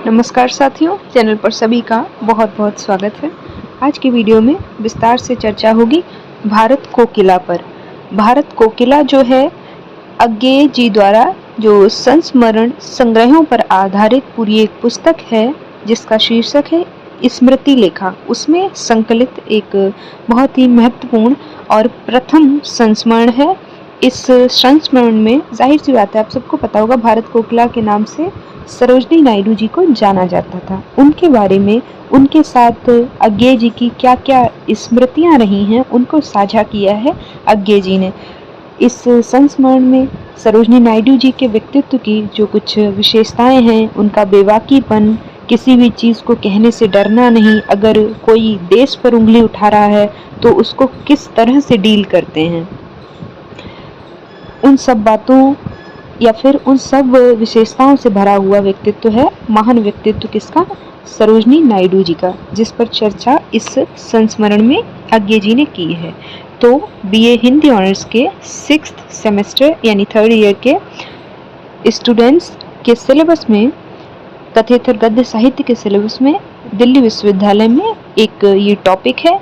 नमस्कार साथियों, चैनल पर सभी का बहुत बहुत स्वागत है। आज की वीडियो में विस्तार से चर्चा होगी भारत कोकिला पर। भारत कोकिला जो है अज्ञेय जी द्वारा जो संस्मरण संग्रहों पर आधारित पूरी एक पुस्तक है जिसका शीर्षक है स्मृति लेखा। उसमें संकलित एक बहुत ही महत्वपूर्ण और प्रथम संस्मरण है। इस संस्मरण में जाहिर सी बात है, आप सबको पता होगा, भारत कोकिला के नाम से सरोजनी नायडू जी को जाना जाता था। उनके बारे में उनके साथ अज्ञेय जी की क्या क्या स्मृतियां रही हैं उनको साझा किया है अज्ञेय जी ने। इस संस्मरण में सरोजनी नायडू जी के व्यक्तित्व की जो कुछ विशेषताएं हैं, उनका बेबाकीपन, किसी भी चीज़ को कहने से डरना नहीं, अगर कोई देश पर उंगली उठा रहा है तो उसको किस तरह से डील करते हैं, उन सब बातों या फिर उन सब विशेषताओं से भरा हुआ व्यक्तित्व है। महान व्यक्तित्व किसका? सरोजनी नायडू जी का, जिस पर चर्चा इस संस्मरण में अज्ञेय जी ने की है। तो बीए हिंदी ऑनर्स के 6th सेमेस्टर यानी 3rd ईयर के स्टूडेंट्स के सिलेबस में, कथेतर गद्य साहित्य के सिलेबस में दिल्ली विश्वविद्यालय में एक ये टॉपिक है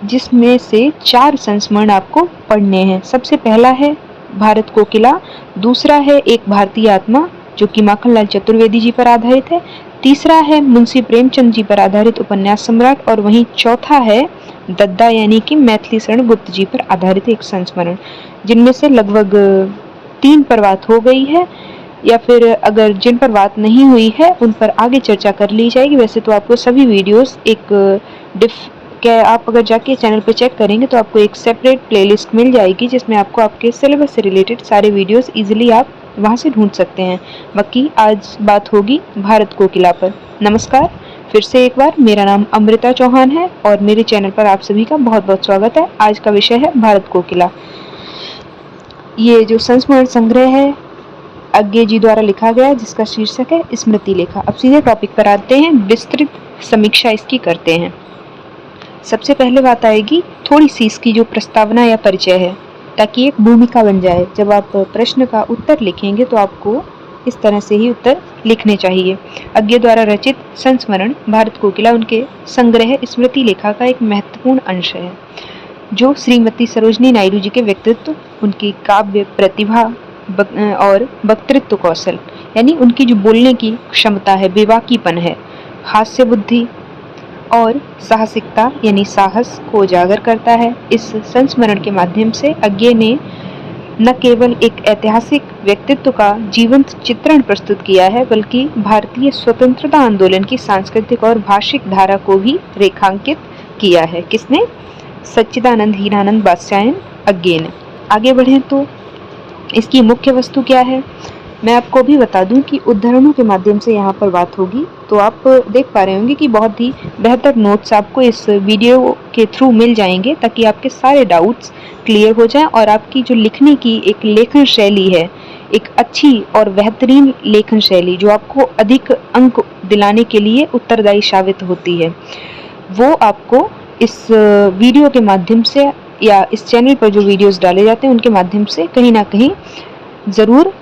जिसमें से 4 संस्मरण आपको पढ़ने हैं। सबसे पहला है भारत कोकिला, दूसरा है एक भारतीय आत्मा जो कि माखनलाल चतुर्वेदी जी पर आधारित है, तीसरा है मुंशी प्रेमचंद जी पर आधारित उपन्यास सम्राट, और वहीं चौथा है दद्दा यानी कि मैथिली शरण गुप्त जी पर आधारित एक संस्मरण, जिनमें से लगभग 3 पर बात हो गई है, या फिर अगर जिन पर बात नहीं हुई है उन पर आगे चर्चा कर ली जाएगी। वैसे तो आपको सभी वीडियोस आप अगर जाके चैनल पे चेक करेंगे तो आपको एक सेपरेट प्लेलिस्ट मिल जाएगी जिसमें आपको आपके सिलेबस से रिलेटेड सारे वीडियोस इजीली आप वहां से ढूंढ सकते हैं। बाकी आज बात होगी भारत कोकिला पर। नमस्कार, फिर से एक बार, मेरा नाम अमृता चौहान है और मेरे चैनल पर आप सभी का बहुत बहुत स्वागत है। आज का विषय है भारत कोकिला। ये जो संस्मरण संग्रह है अज्ञेय जी द्वारा लिखा गया जिसका शीर्षक है स्मृति लेखा। अब सीधे टॉपिक पर आते हैं, विस्तृत समीक्षा इसकी करते हैं। सबसे पहले बात आएगी थोड़ी सी इसकी जो प्रस्तावना या परिचय है, ताकि एक भूमिका बन जाए। जब आप प्रश्न का उत्तर लिखेंगे तो आपको इस तरह से ही उत्तर लिखने चाहिए। अज्ञेय द्वारा रचित संस्मरण भारत कोकिला उनके संग्रह स्मृति लेखा का एक महत्वपूर्ण अंश है, जो श्रीमती सरोजनी नायडू जी के व्यक्तित्व, उनकी काव्य प्रतिभा और वक्तृत्व कौशल यानी उनकी जो बोलने की क्षमता है, बेबाकीपन है, हास्य बुद्धि और साहसिकता यानी साहस को उजागर करता है। इस संस्मरण के माध्यम से अज्ञेय ने न केवल एक ऐतिहासिक व्यक्तित्व का जीवंत चित्रण प्रस्तुत किया है, बल्कि भारतीय स्वतंत्रता आंदोलन की सांस्कृतिक और भाषिक धारा को भी रेखांकित किया है। किसने? सच्चिदानंद हीरानंद बादशायन अज्ञेय ने। आगे बढ़ें तो इसकी मुख्य वस्तु क्या है, मैं आपको भी बता दूं कि उद्धरणों के माध्यम से यहाँ पर बात होगी। तो आप देख पा रहे होंगे कि बहुत ही बेहतर नोट्स आपको इस वीडियो के थ्रू मिल जाएंगे, ताकि आपके सारे डाउट्स क्लियर हो जाएं और आपकी जो लिखने की एक लेखन शैली है, एक अच्छी और बेहतरीन लेखन शैली जो आपको अधिक अंक दिलाने के लिए उत्तरदायी साबित होती है, वो आपको इस वीडियो के माध्यम से या इस चैनल पर जो वीडियोस डाले जाते हैं उनके माध्यम से कहीं ना कहीं ज़रूर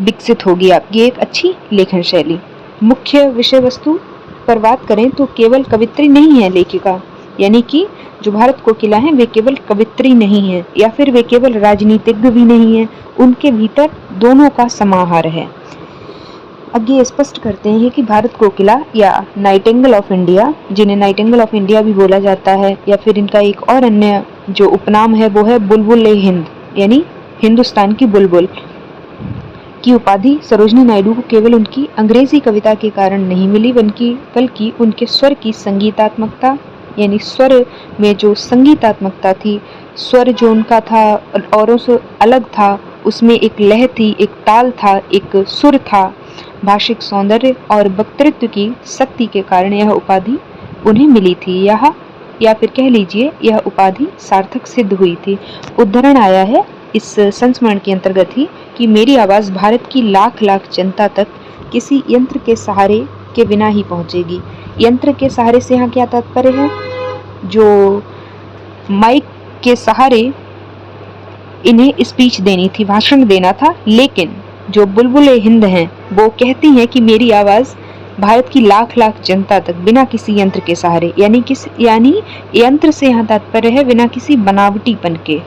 विकसित होगी आपकी एक अच्छी लेखन शैली। मुख्य विषय वस्तु पर बात करें तो केवल कवित्री नहीं है लेखिका, यानी कि जो भारत कोकिला है वे केवल कवित्री नहीं है या फिर वे केवल राजनीतिज्ञ भी नहीं है, उनके भीतर दोनों का समाहार है। आगे स्पष्ट करते हैं कि भारत कोकिला या नाइटिंगेल ऑफ इंडिया, जिन्हें नाइटिंगेल ऑफ इंडिया भी बोला जाता है, या फिर इनका एक और अन्य जो उपनाम है वो है बुलबुल ए हिंद यानी हिंदुस्तान की बुलबुल, की उपाधि सरोजनी नायडू को केवल उनकी अंग्रेजी कविता के कारण नहीं मिली, बल्कि उनके स्वर की संगीतात्मकता यानी स्वर में जो संगीतात्मकता थी, स्वर जो उनका था औरों से अलग था, उसमें एक लय थी, एक ताल था, एक सुर था, भाषिक सौंदर्य और वक्तृत्व की शक्ति के कारण यह उपाधि उन्हें मिली थी, या फिर कह लीजिए यह उपाधि सार्थक सिद्ध हुई थी। उद्धरण आया है इस संस्मरण के अंतर्गत ही कि मेरी आवाज़ भारत की लाख लाख जनता तक किसी यंत्र के सहारे के बिना ही पहुंचेगी। यंत्र के सहारे से यहाँ क्या तात्पर्य है? जो माइक के सहारे इन्हें स्पीच देनी थी, भाषण देना था, लेकिन जो बुलबुल हिंद हैं वो कहती हैं कि मेरी आवाज़ भारत की लाख लाख जनता तक बिना किसी यंत्र के सहारे, यानी यंत्र से यहाँ तात्पर्य है बिना किसी बनावटीपन के,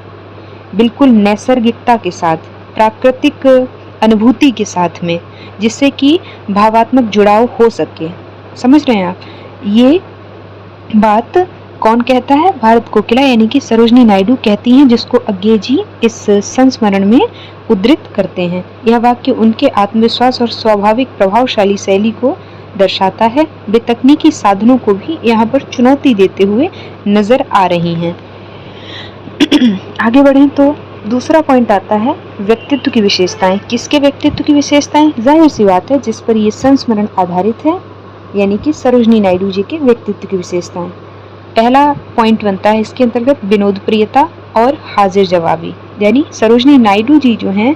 बिल्कुल नैसर्गिकता के साथ, प्राकृतिक अनुभूति के साथ में, जिससे कि भावात्मक जुड़ाव हो सके। समझ रहे हैं आप? ये बात कौन कहता है? भारत कोकिला यानी कि सरोजनी नायडू कहती हैं, जिसको अज्ञे जी इस संस्मरण में उद्धृत करते हैं। यह वाक्य उनके आत्मविश्वास और स्वाभाविक प्रभावशाली शैली को दर्शाता है। वे तकनीकी साधनों को भी यहाँ पर चुनौती देते हुए नजर आ रही हैं। आगे बढ़ें तो दूसरा पॉइंट आता है व्यक्तित्व की विशेषताएं। किसके व्यक्तित्व की विशेषताएं? जाहिर सी बात है जिस पर ये संस्मरण आधारित है, यानी कि सरोजनी नायडू जी के व्यक्तित्व की विशेषताएं। पहला पॉइंट बनता है इसके अंतर्गत विनोद प्रियता और हाजिर जवाबी। यानी सरोजनी नायडू जी जो हैं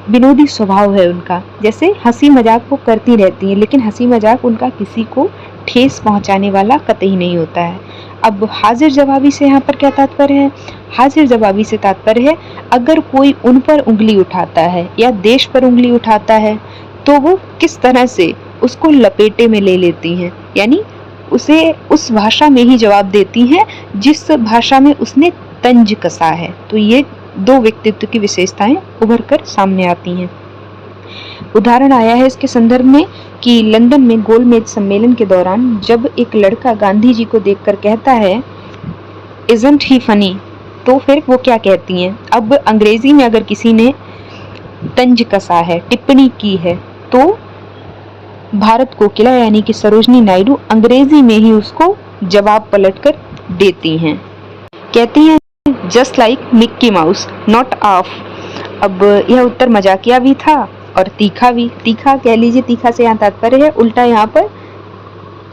विनोदी स्वभाव है उनका, जैसे हंसी मजाक वो करती रहती हैं, लेकिन हंसी मजाक उनका किसी को ठेस पहुंचाने वाला कतई नहीं होता है। अब हाजिर जवाबी से यहाँ पर क्या तात्पर्य है? हाजिर जवाबी से तात्पर्य है अगर कोई उन पर उंगली उठाता है या देश पर उंगली उठाता है तो वो किस तरह से उसको लपेटे में ले लेती हैं, यानी उसे उस भाषा में ही जवाब देती हैं जिस भाषा में उसने तंज कसा है। तो ये दो व्यक्तित्व की विशेषताएं उभर कर सामने आती हैं। उदाहरण आया है इसके संदर्भ में कि लंदन में गोलमेज सम्मेलन के दौरान जब एक लड़का गांधी जी को देखकर कहता है इजंट ही फनी, तो फिर वो क्या कहती हैं? अब अंग्रेजी में अगर किसी ने तंज कसा है, टिप्पणी की है, तो भारत कोकिला यानी कि सरोजनी नायडू अंग्रेजी में ही उसको जवाब पलटकर देती हैं। कहती हैं just like Mickey mouse not of. अब यह उत्तर मजाकिया भी था और तीखा भी। तीखा कह लीजिए, तीखा से यहाँ तात्पर्य है उल्टा यहाँ पर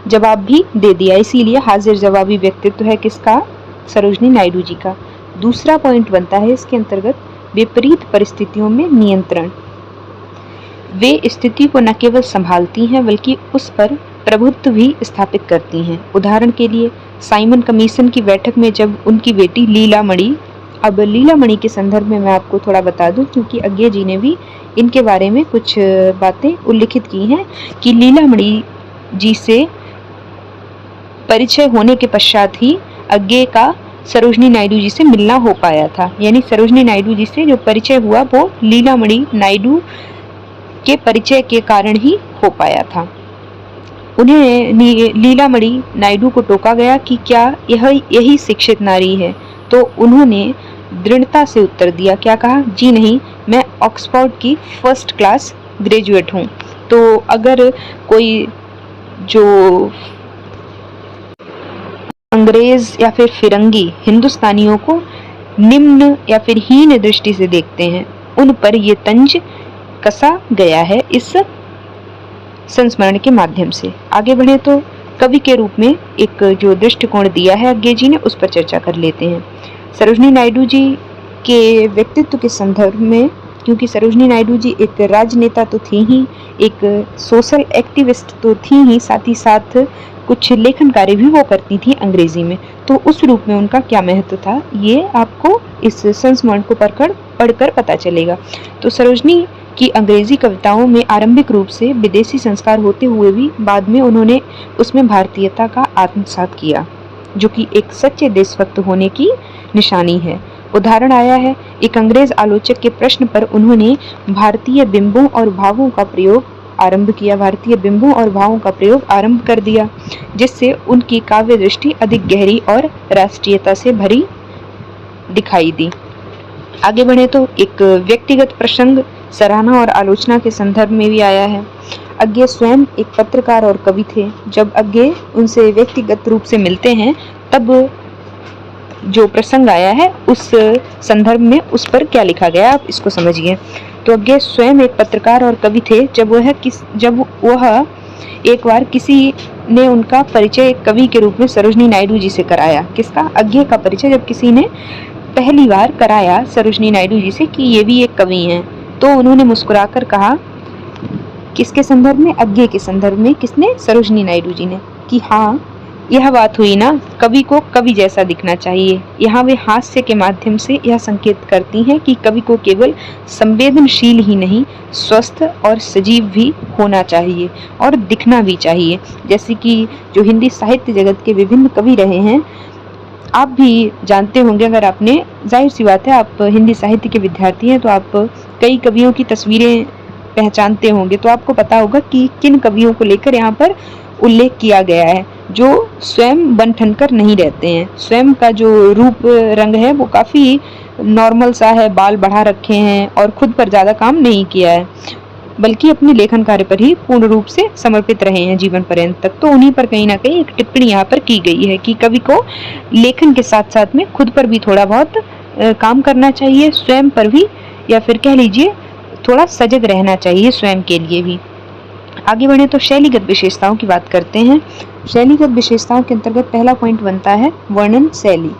जवाब भी दे दिया, इसीलिए हाजिर जवाबी व्यक्तित्व है किसका? सरोजनी नायडू जी का। दूसरा पॉइंट बनता है इसके अंतर्गत विपरीत परिस्थितियों में नियंत्रण। वे स्थिति को न केवल संभालती हैं बल्कि उस पर प्रभुत्व भी स्थापित करती हैं। उदाहरण के लिए साइमन कमीशन की बैठक में जब उनकी बेटी लीलामणि, अब लीलामणि के संदर्भ में मैं आपको थोड़ा बता दूं क्योंकि अज्ञे जी ने भी इनके बारे में कुछ बातें उल्लिखित की हैं कि लीलामणि जी से परिचय होने के पश्चात ही अज्ञे का सरोजनी नायडू जी से मिलना हो पाया था। यानी सरोजनी नायडू जी से जो परिचय हुआ वो लीलामणि नायडू के परिचय के कारण ही हो पाया था। उन्हें लीलामणि नायडू को टोका गया कि क्या यही शिक्षित नारी है, तो उन्होंने दृढ़ता से उत्तर दिया। क्या कहा? जी नहीं, मैं ऑक्सफोर्ड की फर्स्ट क्लास ग्रेजुएट हूँ। तो अगर कोई जो अंग्रेज या फिर फिरंगी हिंदुस्तानियों को निम्न या फिर हीन दृष्टि से देखते हैं, उन पर ये तंज कसा गया है इस संस्मरण के माध्यम से। आगे बढ़े तो कवि के रूप में एक जो दृष्टिकोण दिया है अज्ञे जी ने, उस पर चर्चा कर लेते हैं। सरोजनी नायडू जी के व्यक्तित्व के संदर्भ में, क्योंकि सरोजनी नायडू जी एक राजनेता तो थी ही, एक सोशल एक्टिविस्ट तो थी ही, साथ ही साथ कुछ लेखन कार्य भी वो करती थी अंग्रेजी में। तो उस रूप में उनका क्या महत्व था ये आपको इस संस्मरण को पढ़कर पता चलेगा। तो सरोजनी की अंग्रेजी कविताओं में आरंभिक रूप से विदेशी संस्कार होते हुए भी बाद में उन्होंने उसमें भारतीयता का आत्मसात किया, जो कि एक सच्चे देशभक्त होने की निशानी है। उदाहरण आया है एक अंग्रेज आलोचक के प्रश्न पर उन्होंने भारतीय बिंबों और भावों का प्रयोग आरंभ कर दिया, जिससे उनकी काव्य दृष्टि अधिक गहरी और राष्ट्रीयता से भरी दिखाई दी। आगे बढ़े तो एक व्यक्तिगत प्रसंग सराहना और आलोचना के संदर्भ में भी आया है। अज्ञे स्वयं एक पत्रकार और कवि थे। जब अज्ञे उनसे व्यक्तिगत रूप से मिलते हैं तब जो प्रसंग आया है उस संदर्भ में उस पर क्या लिखा गया आप इसको समझिए। तो अज्ञे स्वयं एक पत्रकार और कवि थे। जब वह एक बार किसी ने उनका परिचय एक कवि के रूप में सरोजनी नायडू जी से कराया। किसका? अज्ञे का परिचय जब किसी ने पहली बार कराया सरोजनी नायडू जी से कि ये भी एक कवि हैं, तो उन्होंने मुस्कुराकर कहा, किसके संदर्भ में? अज्ञे के संदर्भ में। किसने? सरोजनी नायडू जी ने, कि हाँ यह बात हुई ना, कवि को कवि जैसा दिखना चाहिए। यहाँ वे हास्य के माध्यम से यह संकेत करती हैं कि कवि को केवल संवेदनशील ही नहीं, स्वस्थ और सजीव भी होना चाहिए और दिखना भी चाहिए। जैसे कि जो हिंदी साहित्य जगत के विभिन्न कवि रहे हैं, आप भी जानते होंगे, अगर आपने, जाहिर सी बात है आप हिंदी साहित्य के विद्यार्थी हैं तो आप कई कवियों की तस्वीरें पहचानते होंगे, तो आपको पता होगा कि किन कवियों को लेकर यहाँ पर उल्लेख किया गया है, जो स्वयं बन ठन कर नहीं रहते हैं। स्वयं का जो रूप रंग है वो काफ़ी नॉर्मल सा है, बाल बढ़ा रखे हैं और खुद पर ज़्यादा काम नहीं किया है, बल्कि अपने लेखन कार्य पर ही पूर्ण रूप से समर्पित रहे हैं जीवन पर्यंत तक। तो उन्हीं पर कहीं ना कहीं एक टिप्पणी यहाँ पर की गई है कि कवि को लेखन के साथ साथ में खुद पर भी थोड़ा बहुत काम करना चाहिए, स्वयं पर भी, या फिर कह लीजिए थोड़ा सजग रहना चाहिए स्वयं के लिए भी। आगे बढ़े तो शैलीगत विशेषताओं की बात करते हैं। शैलीगत विशेषताओं के अंतर्गत पहला पॉइंट बनता है वर्णन शैली।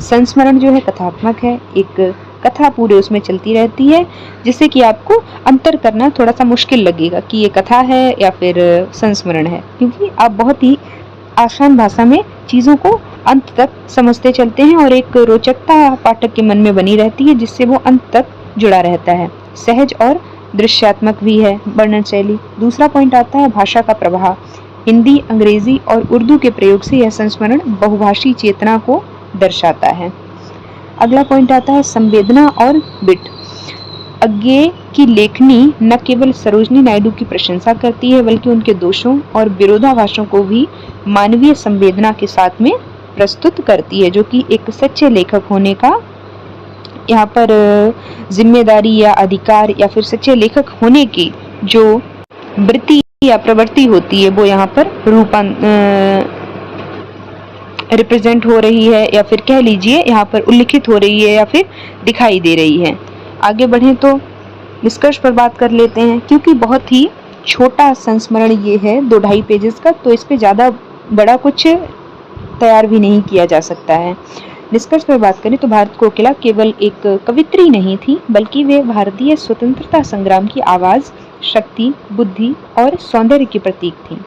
संस्मरण जो है कथात्मक है, एक कथा पूरे उसमें चलती रहती है, जिससे कि आपको अंतर करना थोड़ा सा मुश्किल लगेगा कि ये कथा है या फिर संस्मरण है, क्योंकि आप बहुत ही आसान भाषा में चीज़ों को अंत तक समझते चलते हैं और एक रोचकता पाठक के मन में बनी रहती है, जिससे वो अंत तक जुड़ा रहता है। सहज और दृश्यात्मक भी है वर्णन शैली। दूसरा पॉइंट आता है भाषा का प्रभाव। हिंदी, अंग्रेजी और उर्दू के प्रयोग से यह संस्मरण बहुभाषी चेतना को दर्शाता है। अगला पॉइंट आता है संवेदना और विट। अज्ञेय की लेखनी न केवल सरोजनी नायडू की प्रशंसा करती है, बल्कि उनके दोषों और विरोधाभासों को भी मानवीय संवेदना के साथ में प्रस्तुत करती है, जो कि एक सच्चे लेखक होने का यहाँ पर जिम्मेदारी या अधिकार, या फिर सच्चे लेखक होने की जो वृत्ति या प्रवृत्ति होती है, वो यहाँ पर रिप्रेजेंट हो रही है, या फिर कह लीजिए यहाँ पर उल्लिखित हो रही है, या फिर दिखाई दे रही है। आगे बढ़ें तो निष्कर्ष पर बात कर लेते हैं। क्योंकि बहुत ही छोटा संस्मरण ये है, 2-2.5 पेजेस का, तो इस पे ज़्यादा बड़ा कुछ तैयार भी नहीं किया जा सकता है। निष्कर्ष पर बात करें तो भारत कोकिला केवल एक कवित्री नहीं थी, बल्कि वे भारतीय स्वतंत्रता संग्राम की आवाज़, शक्ति, बुद्धि और सौंदर्य की प्रतीक थी।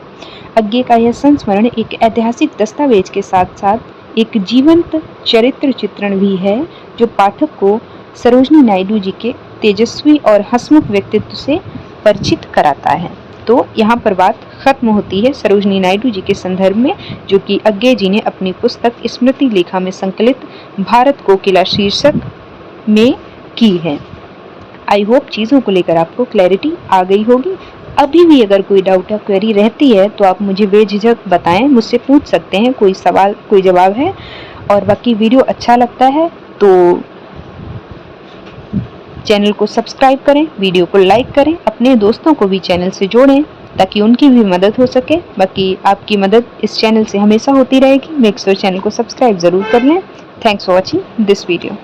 अज्ञेय का यह संस्मरण एक ऐतिहासिक दस्तावेज के साथ साथ एक जीवंत चरित्र चित्रण भी है, जो पाठक को सरोजनी नायडू जी के तेजस्वी और हंसमुख व्यक्तित्व से परिचित कराता है। तो यहाँ पर बात खत्म होती है सरोजनी नायडू जी के संदर्भ में, जो कि अज्ञेय जी ने अपनी पुस्तक स्मृति लेखा में संकलित भारत कोकिला शीर्षक में की है। आई होप चीज़ों को लेकर आपको क्लैरिटी आ गई होगी। अभी भी अगर कोई डाउट या क्वेरी रहती है तो आप मुझे बेझिझक बताएं, मुझसे पूछ सकते हैं, कोई सवाल कोई जवाब है। और बाकी वीडियो अच्छा लगता है तो चैनल को सब्सक्राइब करें, वीडियो को लाइक करें, अपने दोस्तों को भी चैनल से जोड़ें ताकि उनकी भी मदद हो सके। बाकी आपकी मदद इस चैनल से हमेशा होती रहेगी। मेक श्योर चैनल को सब्सक्राइब ज़रूर कर लें। Thanks for watching this video.